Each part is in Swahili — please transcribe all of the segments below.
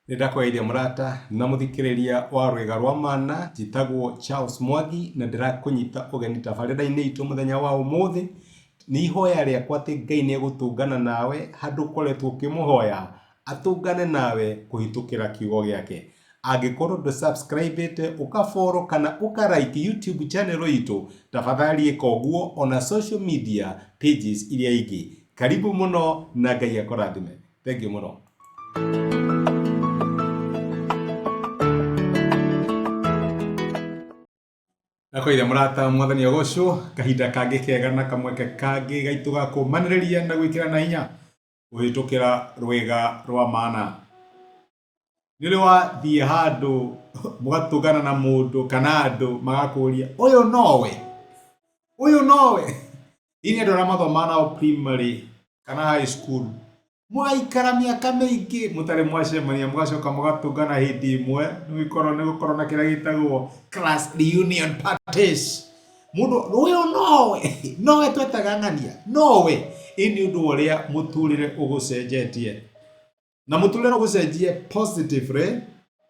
Nindakweithia murata na muthikiriria wa rwega rwa mana jitagwo Charles Mwangi na ndirakunyita ugeni tabarira-ini itu muthenya wa umuthi ni ihoya riakwa ati Ngai ni egutungana nawe handu koretwo ukimuhoya atungane nawe kuhitukira kiugo giake. Angikorwo ndu subscribe ukafollow kana ukarike YouTube channel itu, tafadhali ika uguo ona social media pages iria ingi. Karibu muno na Ngai akurathime. Thank you muno. Nakoithia murata mwathani ogocwo kahinda kangi kega na kamweke kangi gaitu ga kumaniriria na gwikira na hinya guhitukira rwega rwa mana. Nili wathie handu mugatungana na mundu kana andu magakuria uyu nowe ini andu aria mathomana o primary kana high school mwaikara miaka mingi mutari mwacemania mugacoka mugatungana hindi imwe nigukorwo na kiria gitagwo class reunion parties. Mundu uyu nowe twetagangania nowe ini undu uria muturire ugucenjetie na muturire ugucenjie positively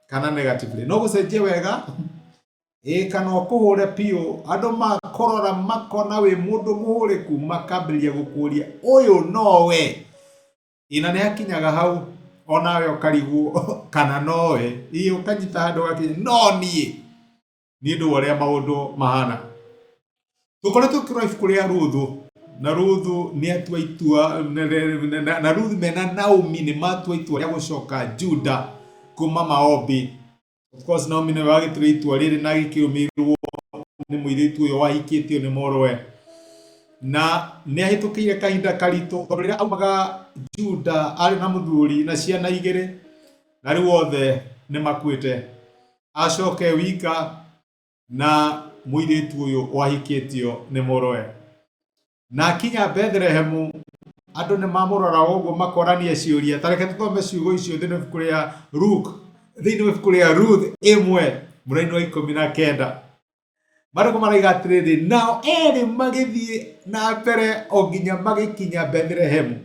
kana negatively. No gucenjie wega kana ukuhure pio andu makorora makona wi mundu muhuriku makambiria gukuria uyu nowe. Ina ni hakinyaga hau onawe ukarigwo kana nowe ii ukanyita handu gakinya no ni ndu uria maundu mahana. Tukoretwo tukirora ibuku ria Ruthu na Ruthu ni atua itua na Ruthu mena Naomi ni matua itua ria gucoka Juda kuma maombi. Of course Naomi ni wagitire itua riri na gikiumirwo ni muiritu uyu wahikitio ni morwe na ni ahitukire kahinda karitu tondu riria aumaga Juda ari na muthuri na ciana igiri na riu othe ni makuite acoke wika na muiritu uyu wahikitio ni morwe na kinya Bethlehemu andu ni mamurora uguo makorania ciuria. Tareke tuthome ciugo icio thini ibuku ria Luke thini ibuku ria Ruth imwe muraini wa 19 mariko maraiga atiriri nao eri magithie na mbere o nginya magikinya Bethlehemu.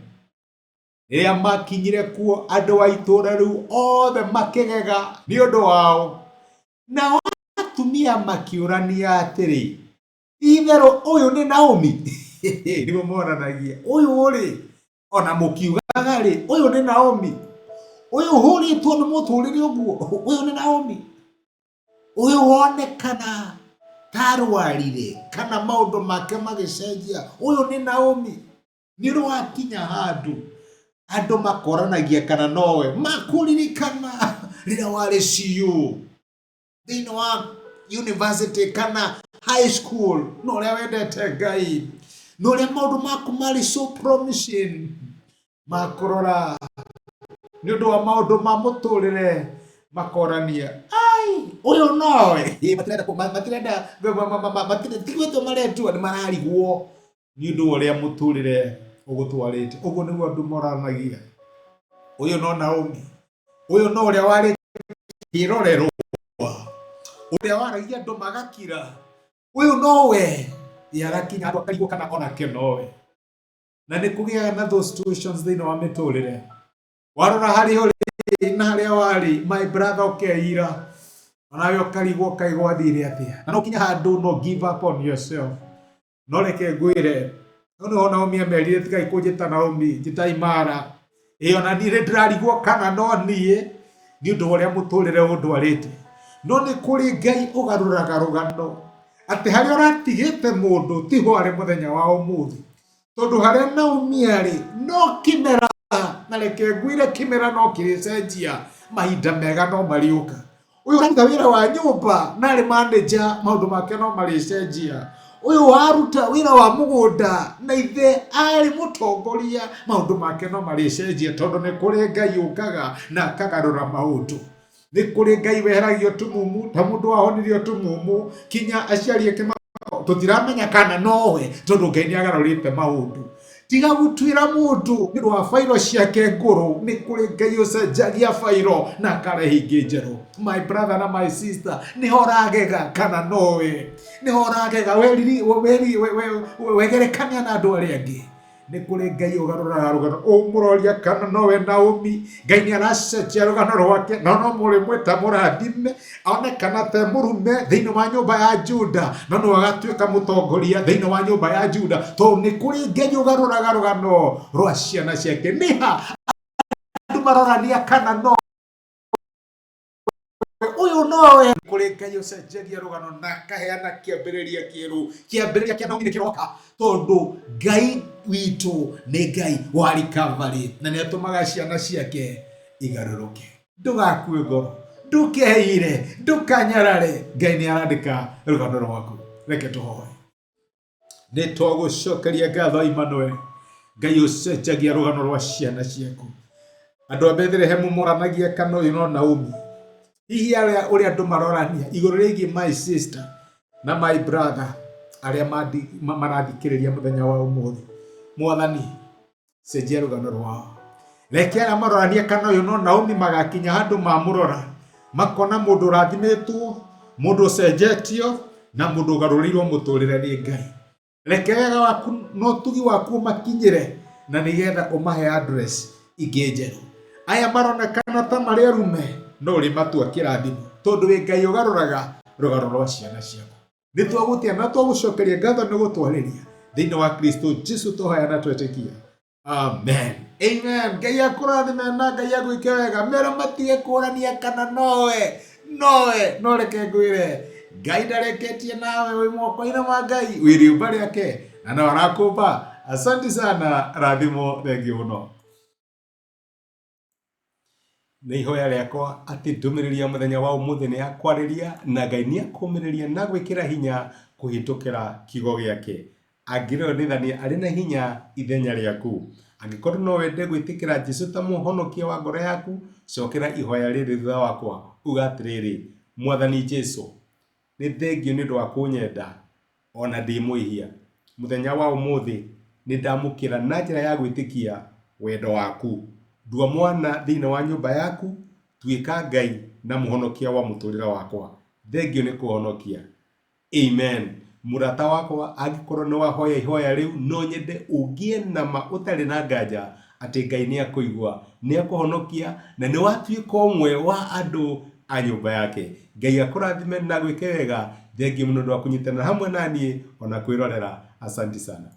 Riria makinyire kuo andu a itura riu othe makigega ni undu wao nao atumia makiurania atiri itherũ uyu ni Naomi nimo moranagia uyu ri ona mukiugaga ri uyu ni Naomi uyu huritwo ni muturire uguo uyu ni Naomi uyu wonekana tarwarire kana maundu make magicenjia uyu ni Naomi. Ni rwakinya handu andu makoranagia kana nowe makuririkana riria wari CU thini wa university kana high school no ria wendete Ngai no ria maundu maku mari so promising makorora ni undu wa maundu ma muturire makorania ai uyu nowe matirenda matirenda maretua ni mararigwo ni undu uria muturire ugutwarite. Uguo niguo andu moranagia uyu no Naomi uyu no uria wari kirorerwa uria waragia andu magakira uyu nowe yarakinya andu akarigwo kana onake nowe. Na ni kugia na those situations thini wa miturire warora hari uri na haria wari my brother ukeira onawe ukarigwo kaigwa thire atia na no kinya handu no give up on yourself. No reke ngwire no Naomi amerire tigai kunjita Naomi njita imara ona nire ndirarigwo kana no nie ni undu uria muturire undwarite. No ni kuri Ngai ugaruraga rugano ati haria uratigite mundu tiho ari muthenya wa umuthi tondu haria Naomi ari no kimera na reke ngwire kimera no kiricenjia mahinda mega no mariuka. Uyu uraruta wira wa nyumba na ari manager maundu make no maricenjia. Uyu waruta wira wa mugunda na ithe ari mutongoria maundu make no maricenjia tondu ni kuri Ngai ukaga na akagarura maundu. Ni kuri Ngai weheragio tumumu ta mundu wahonirio tumumu kinya aciarie kima tutiramenya kana nowe tondu Ngai ni agarurite maundu. Tiga gutwira mundu ni rwa fairo ciake nguru ni kuri Ngai ucenjagia fairo na karehingi njeru. My brother na my sister ni horagega kana nowe ni horagega wegerekania na andu aria angi nĩ kũrĩ Ngai ũgarũraga rũgano. Mũroria kana nowe Naomi Ngai nĩ aracenjia rũgano rwake, no mũrĩ mwĩta mũrathime, onekana te mũrume thĩinĩ wa nyũmba ya Juda, no nĩ agatuĩka mũtongoria thĩinĩ wa nyũmba ya Juda, tondũ nĩ kũrĩ Ngai ũgarũraga rũgano rwa ciana ciake. Nĩha andũ marorania kana no uyu nowe kũrĩ Ngai ũcenjagia rũgano na akaheana kĩambĩrĩria kĩerũ. Kĩambĩrĩria kĩa Naomi nĩ kĩroka, tondũ Ngai witũ nĩ Ngai wa recovery, na nĩ atũmaga ciana ciake igarũrũke. Ndũgakue ngoro, ndũkeire, ndũkanyarare. Ngai nĩ arandĩka rũgano rwaku. Reke tũhoe. Nĩ twagũcokeria ngatho Emmanuel, Ngai ũcenjagia rũgano rwa ciana ciaku. Andũ a Bethlehem moranagia kana ũyũ no Naomi. Hihi ũrĩa andũ marorania igũrũ rĩgiĩ my sister na my brother arĩa marathikĩrĩria mũthenya wa ũmũthĩ, Mwathani cenjia rũgano rwao. Reke arĩa marorania kana ũyũ no Naomi magakinya handũ mamũrora, makona mũndũ ũrathimĩtwo, mũndũ ũcenjetio, na mũndũ ũgarũrĩirwo mũtũrĩre nĩ Ngai. Reke wega waku no tugi waku ũmakinyĩre, na nĩgetha ũmahe address ingĩ njerũ. Aya maronekana ta marĩ arume, no ũrĩ matua kĩrathimo, tondũ wĩ Ngai ũgarũraga rũgano rwa ciana ciaku. Nĩ twagũtia na twagũcokeria ngatho nĩ gũtwarĩria thĩinĩ wa Kristo Jesu tũhoya na twetĩkia. Amen. Amen. Ngai akũrathime na Ngai agwĩke wega. Mera matige kũrania kana nowe no reke ngwĩre Ngai ndareketie nawe wĩ moko-inĩ ma Ngai, wĩ rĩũmba rĩake na no arakũmba. Asante sana, rathimo, thengiũ mũno. Nĩ ihoya rĩakwa atĩ ndũmĩrĩri ya mũthenya wa ũmũthĩ nĩ yakwarĩria na Ngai nĩ akũmĩrĩria na gwĩkĩra hinya kũhĩtũkĩra kiugo gĩake. Angĩrĩonithania arĩ na hinya ithenya rĩaku. Angĩkorwo no wende gwĩtĩkĩra Jesũ ta mũhonokia wa ngoro yaku, cokera ihoya rĩrĩ thutha wakwa, uga atĩrĩrĩ: Mwathani Jesũ, nĩ thengio nĩ ũndũ wa kũnyenda ona ndĩ mwĩhia. Mũthenya wa ũmũthĩ nĩ ndamũkĩra na njĩra ya gwĩtĩkia wendo waku. Ndua mwana thĩinĩ wa nyũmba yaku, tuĩka Ngai na mũhonokia wa mũtũrĩre wakwa. Thengio nĩ kũhonokia. Amen. Mũrata wakwa, angĩkorwo nĩ wahoya ihoya rĩu, no nyende ũgĩe na ma ũtarĩ na nganja atĩ Ngai nĩ akũigua, nĩ akũhonokia, na nĩ watuĩka ũmwe wa andũ a nyũmba yake. Ngai akũrathime na gwĩke wega. Thengio mũno nĩ ũndũ wa kũnyitanĩra hamwe naniĩ ona kwĩrorera. Asante sana.